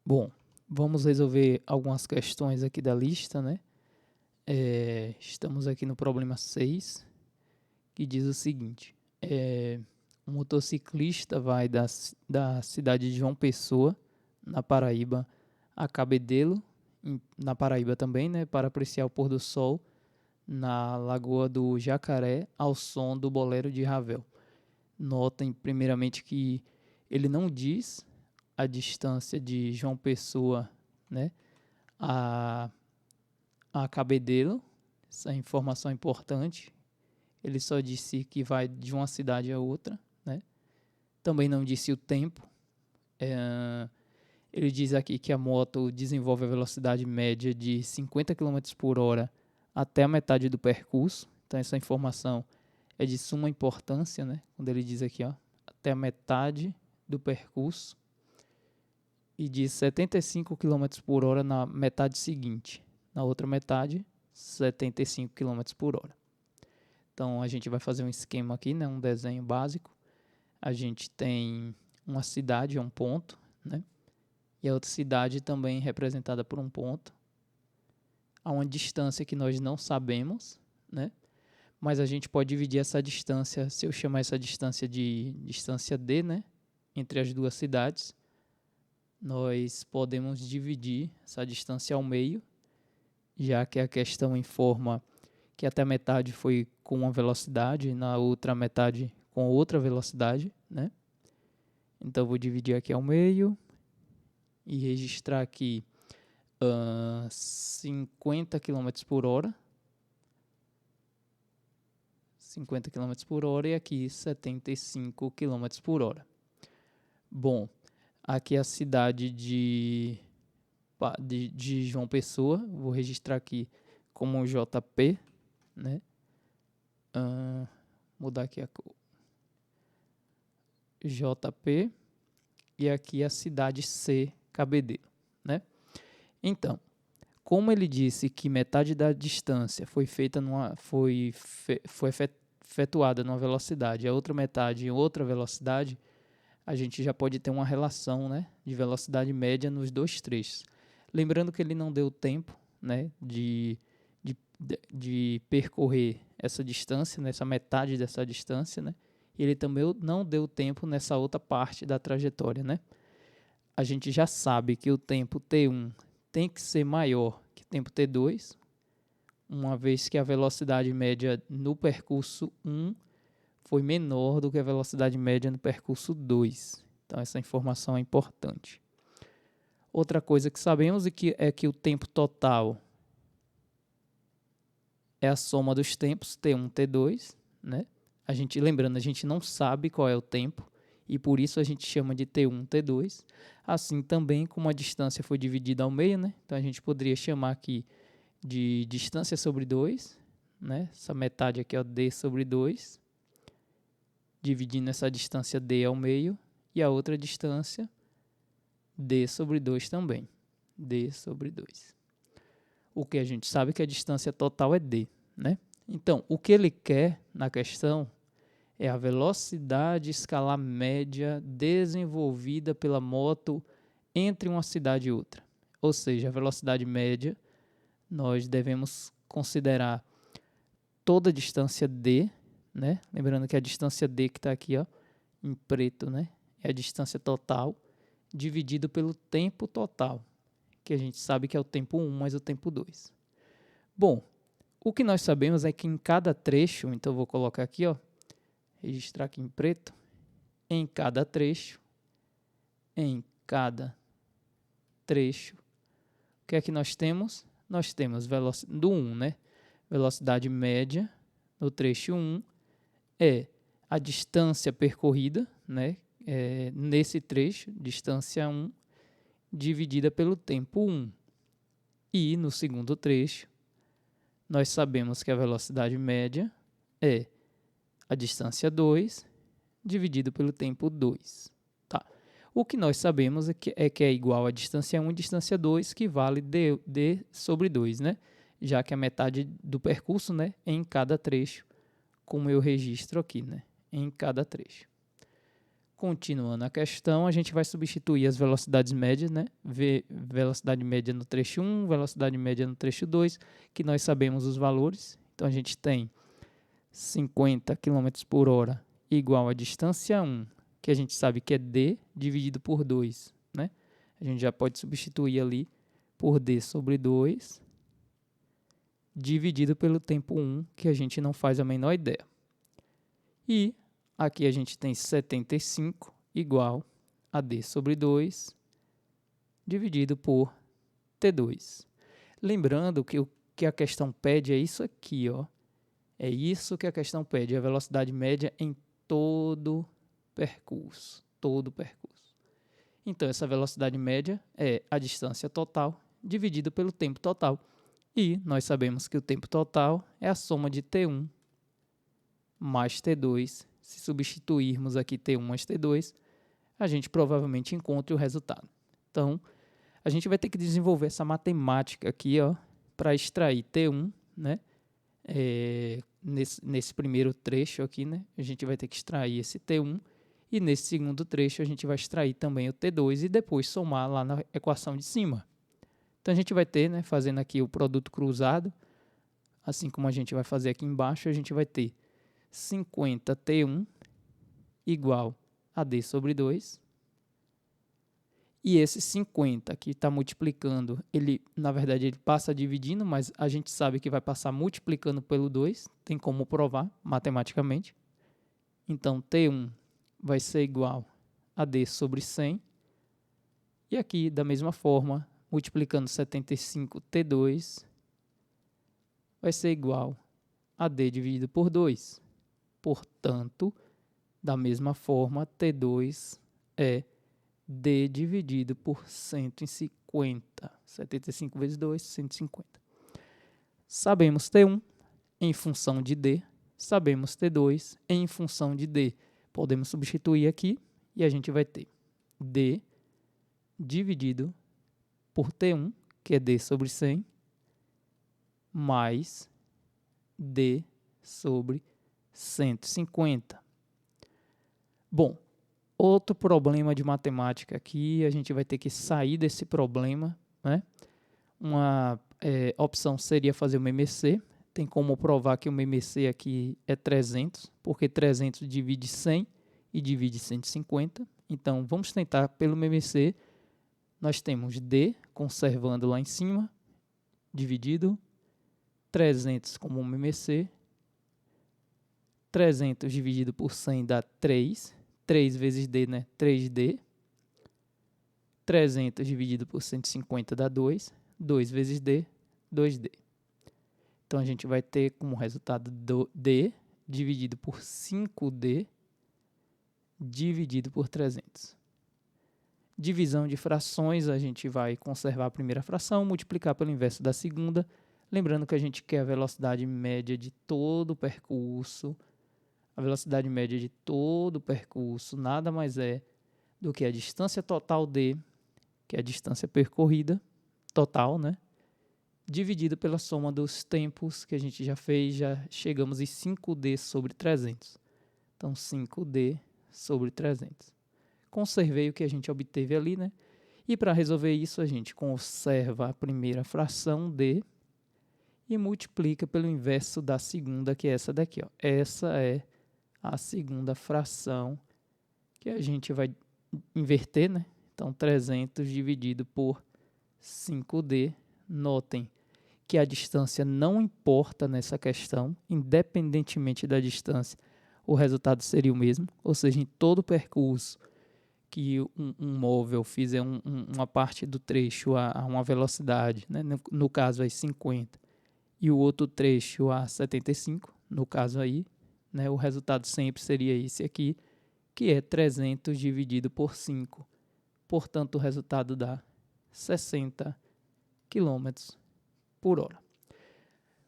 Bom, vamos resolver algumas questões aqui da lista, né? Estamos aqui no problema 6, que diz o seguinte: um motociclista vai da cidade de João Pessoa, na Paraíba, a Cabedelo, na Paraíba também, né? Para apreciar o pôr do sol na Lagoa do Jacaré, ao som do bolero de Ravel. Notem, primeiramente, que ele não diz a distância de João Pessoa, né, a, a Cabedelo. Essa informação é importante. Ele só disse que vai de uma cidade a outra, né? Também não disse o tempo. Ele diz aqui que a moto desenvolve a velocidade média de 50 km por hora até a metade do percurso. Então essa informação é de suma importância, né? Quando ele diz aqui, ó, até a metade do percurso, e de 75 km por hora na metade seguinte. Na outra metade, 75 km por hora. Então a gente vai fazer um esquema aqui, né? Um desenho básico. A gente tem uma cidade, um ponto, né? E a outra cidade também representada por um ponto. Há uma distância que nós não sabemos, né? Mas a gente pode dividir essa distância, se eu chamar essa distância de distância D, né? Entre as duas cidades, nós podemos dividir essa distância ao meio, já que a questão informa que até a metade foi com uma velocidade e na outra metade com outra velocidade, né? Então, vou dividir aqui ao meio e registrar aqui 50 km por hora. 50 km por hora e aqui 75 km por hora. Bom, aqui é a cidade de João Pessoa, vou registrar aqui como JP, né? Mudar aqui a cor. JP, e aqui a cidade C, Cabedelo, né? Então, como ele disse que metade da distância foi feita efetuada numa velocidade, a outra metade em outra velocidade, a gente já pode ter uma relação, né, de velocidade média nos dois trechos. Lembrando que ele não deu tempo, né, de percorrer essa distância, nessa metade dessa distância, né, e ele também não deu tempo nessa outra parte da trajetória, né. A gente já sabe que o tempo T1 tem que ser maior que o tempo T2, uma vez que a velocidade média no percurso 1 foi menor do que a velocidade média no percurso 2. Então, essa informação é importante. Outra coisa que sabemos é que o tempo total é a soma dos tempos, T1, T2, né? Lembrando, a gente não sabe qual é o tempo, e por isso a gente chama de T1, T2. Assim também, como a distância foi dividida ao meio, né? Então a gente poderia chamar aqui de distância sobre 2, né? Essa metade aqui é D sobre 2, dividindo essa distância D ao meio, e a outra distância D sobre 2 também, D sobre 2. O que a gente sabe que a distância total é D, né? Então, o que ele quer na questão é a velocidade escalar média desenvolvida pela moto entre uma cidade e outra. Ou seja, a velocidade média, nós devemos considerar toda a distância D, né? Lembrando que a distância D que está aqui, ó, em preto, né, é a distância total dividido pelo tempo total, que a gente sabe que é o tempo 1 mais o tempo 2. Bom, o que nós sabemos é que em cada trecho, então eu vou colocar aqui, ó, registrar aqui em preto, em cada trecho, o que é que nós temos? Nós temos do 1, né? Velocidade média no trecho 1 é a distância percorrida, né? Nesse trecho, distância 1, dividida pelo tempo 1. E no segundo trecho, nós sabemos que a velocidade média é a distância 2, dividido pelo tempo 2. Tá. O que nós sabemos é que é igual a distância 1 e distância 2, que vale D sobre 2, né? Já que a metade do percurso, né, em cada trecho, como eu registro aqui, né? Em cada trecho. Continuando a questão, a gente vai substituir as velocidades médias, né? Velocidade média no trecho 1, velocidade média no trecho 2, que nós sabemos os valores. Então, a gente tem 50 km por hora igual a distância 1, que a gente sabe que é d dividido por 2, né? A gente já pode substituir ali por d sobre 2, dividido pelo tempo 1, que a gente não faz a menor ideia. E aqui a gente tem 75 igual a d sobre 2, dividido por t2. Lembrando que o que a questão pede é isso aqui, ó. É isso que a questão pede, a velocidade média em todo o percurso. Então, essa velocidade média é a distância total dividido pelo tempo total. E nós sabemos que o tempo total é a soma de T1 mais T2. Se substituirmos aqui T1 mais T2, a gente provavelmente encontre o resultado. Então, a gente vai ter que desenvolver essa matemática aqui, ó, para extrair T1, né? Nesse primeiro trecho aqui, né? A gente vai ter que extrair esse T1 e nesse segundo trecho a gente vai extrair também o T2 e depois somar lá na equação de cima. Então, a gente vai ter, né, fazendo aqui o produto cruzado, assim como a gente vai fazer aqui embaixo, a gente vai ter 50T1 igual a D sobre 2. E esse 50 que está multiplicando, na verdade, ele passa dividindo, mas a gente sabe que vai passar multiplicando pelo 2. Tem como provar matematicamente. Então, T1 vai ser igual a D sobre 100. E aqui, da mesma forma, multiplicando 75T2 vai ser igual a D dividido por 2. Portanto, da mesma forma, T2 é D dividido por 150. 75 vezes 2, 150. Sabemos T1 em função de D. Sabemos T2 em função de D. Podemos substituir aqui e a gente vai ter D dividido por T1, que é D sobre 100, mais D sobre 150. Bom, outro problema de matemática aqui, a gente vai ter que sair desse problema, né? Uma opção seria fazer o MMC. Tem como provar que o MMC aqui é 300, porque 300 divide 100 e divide 150. Então, vamos tentar pelo MMC. Nós temos D, conservando lá em cima, dividido 300 como MMC. 300 dividido por 100 dá 3. 3 vezes D, né? 3D. 300 dividido por 150 dá 2. 2 vezes D, 2D. Então, a gente vai ter como resultado D dividido por 5D dividido por 300. Divisão de frações, a gente vai conservar a primeira fração, multiplicar pelo inverso da segunda. Lembrando que a gente quer a velocidade média de todo o percurso. A velocidade média de todo o percurso nada mais é do que a distância total D, que é a distância percorrida, total, né? Dividido pela soma dos tempos que a gente já fez, já chegamos em 5D sobre 300. Então, 5D sobre 300. Conservei o que a gente obteve ali, né? E para resolver isso, a gente conserva a primeira fração D e multiplica pelo inverso da segunda, que é essa daqui, ó. Essa é a segunda fração que a gente vai inverter, né? Então, 300 dividido por 5D. Notem que a distância não importa nessa questão, independentemente da distância, o resultado seria o mesmo, ou seja, em todo o percurso que um móvel fizer uma parte do trecho a uma velocidade, né? No caso aí 50, e o outro trecho a 75, no caso aí, né? O resultado sempre seria esse aqui, que é 300 dividido por 5. Portanto, o resultado dá 60 km por hora.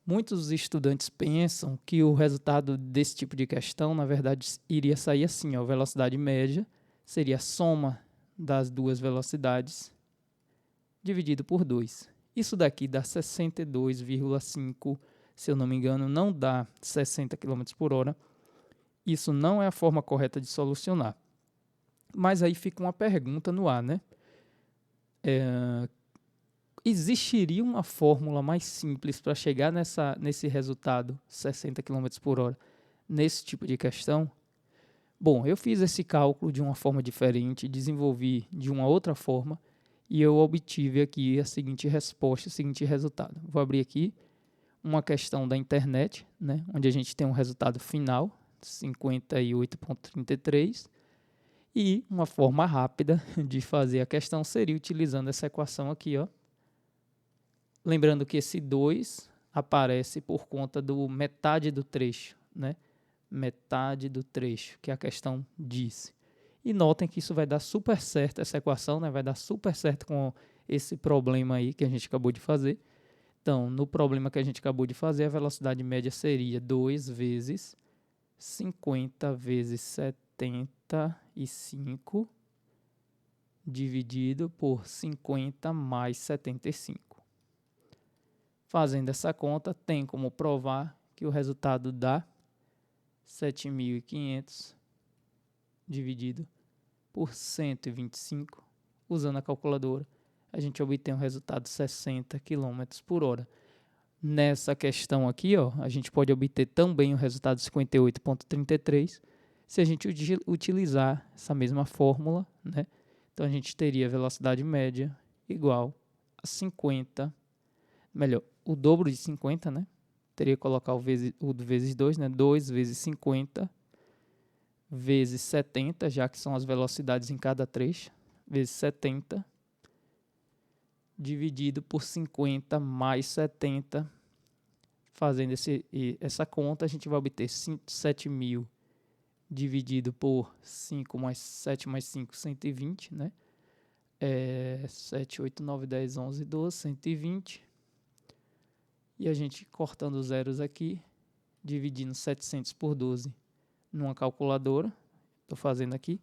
Muitos estudantes pensam que o resultado desse tipo de questão, na verdade, iria sair assim, ó, a velocidade média seria a soma das duas velocidades dividido por 2. Isso daqui dá 62,5, se eu não me engano, não dá 60 km por hora. Isso não é a forma correta de solucionar. Mas aí fica uma pergunta no ar, né? Existiria uma fórmula mais simples para chegar nesse resultado, 60 km por hora, nesse tipo de questão? Bom, eu fiz esse cálculo de uma forma diferente, desenvolvi de uma outra forma e eu obtive aqui a seguinte resposta, o seguinte resultado. Vou abrir aqui uma questão da internet, né, onde a gente tem um resultado final, 58,33, e uma forma rápida de fazer a questão seria utilizando essa equação aqui, ó. Lembrando que esse 2 aparece por conta do metade do trecho, né? Metade do trecho, que a questão disse. E notem que isso vai dar super certo, essa equação, né? Vai dar super certo com esse problema aí que a gente acabou de fazer. Então, no problema que a gente acabou de fazer, a velocidade média seria 2 vezes 50 vezes 75 dividido por 50 mais 75. Fazendo essa conta, tem como provar que o resultado dá 7.500 dividido por 125. Usando a calculadora, a gente obtém um resultado de 60 km por hora. Nessa questão aqui, ó, a gente pode obter também o resultado de 58,33 se a gente utilizar essa mesma fórmula, né? Então, a gente teria velocidade média igual a 50, melhor, o dobro de 50, né? Teria que colocar o vezes 2, né? 2 vezes 50 vezes 70, já que são as velocidades em cada trecho, vezes 70, dividido por 50 mais 70. Fazendo essa conta, a gente vai obter 7.000 dividido por 5 mais 7 mais 5, 120, né? 7, 8, 9, 10, 11, 12, 120. E a gente cortando os zeros aqui, dividindo 700 por 12 numa calculadora. Estou fazendo aqui.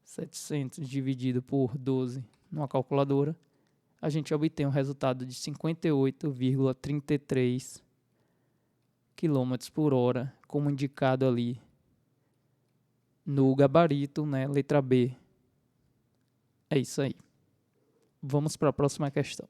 700 dividido por 12 numa calculadora. A gente obtém um resultado de 58,33 km por hora, como indicado ali no gabarito, né? Letra B. É isso aí. Vamos para a próxima questão.